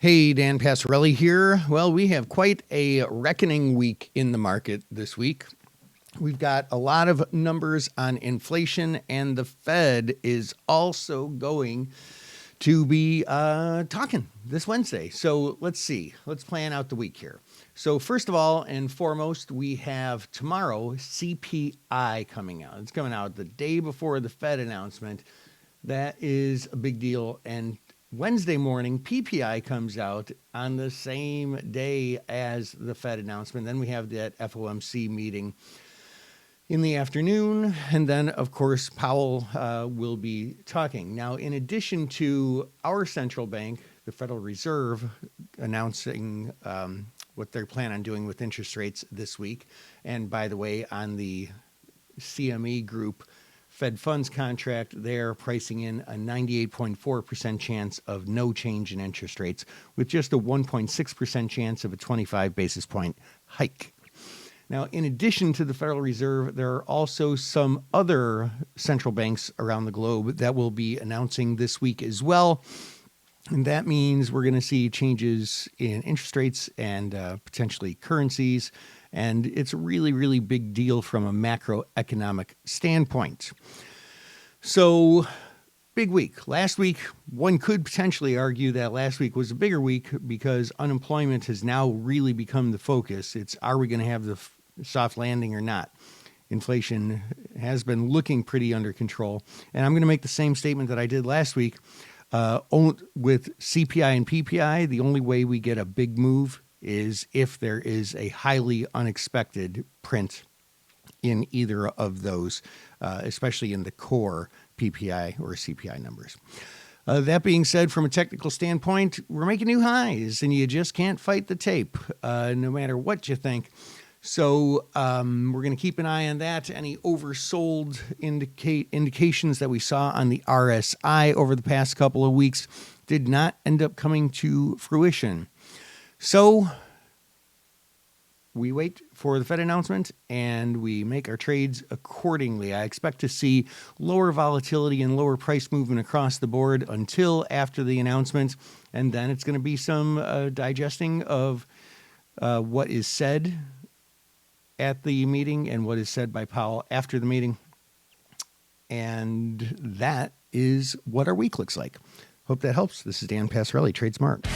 Hey, Dan Passarelli here. Well, we have quite a reckoning week in the market this week. We've got a lot of numbers on inflation, and the Fed is also going to be talking this Wednesday. So let's see. Let's plan out the week here. So, first of all and foremost, we have tomorrow CPI coming out. It's coming out the day before the Fed announcement. That is a big deal. And Wednesday morning, PPI comes out on the same day as the Fed announcement. Then we have that FOMC meeting in the afternoon. And then, of course, Powell will be talking. Now, in addition to our central bank, the Federal Reserve, announcing what they plan on doing with interest rates this week. And by the way, on the CME Group Fed funds contract, they're pricing in a 98.4% chance of no change in interest rates, with just a 1.6% chance of a 25 basis point hike. Now, in addition to the Federal Reserve, there are also some other central banks around the globe that will be announcing this week as well. And that means we're going to see changes in interest rates and potentially currencies. And it's a really, really big deal from a macroeconomic standpoint. So, big week. Last week, one could potentially argue that last week was a bigger week because unemployment has now really become the focus. It's, are we going to have the soft landing or not? Inflation has been looking pretty under control. And I'm going to make the same statement that I did last week. With CPI and PPI, the only way we get a big move is if there is a highly unexpected print in either of those, especially in the core PPI or CPI numbers. That being said, from a technical standpoint, we're making new highs, and you just can't fight the tape, no matter what you think. So we're going to keep an eye on that. Any oversold indications that we saw on the RSI over the past couple of weeks did not end up coming to fruition. So we wait for the Fed announcement and we make our trades accordingly. I expect to see lower volatility and lower price movement across the board until after the announcement. And then it's going to be some digesting of what is said at the meeting and what is said by Powell after the meeting. And that is what our week looks like. Hope that helps. This is Dan Passarelli, Trade Smart.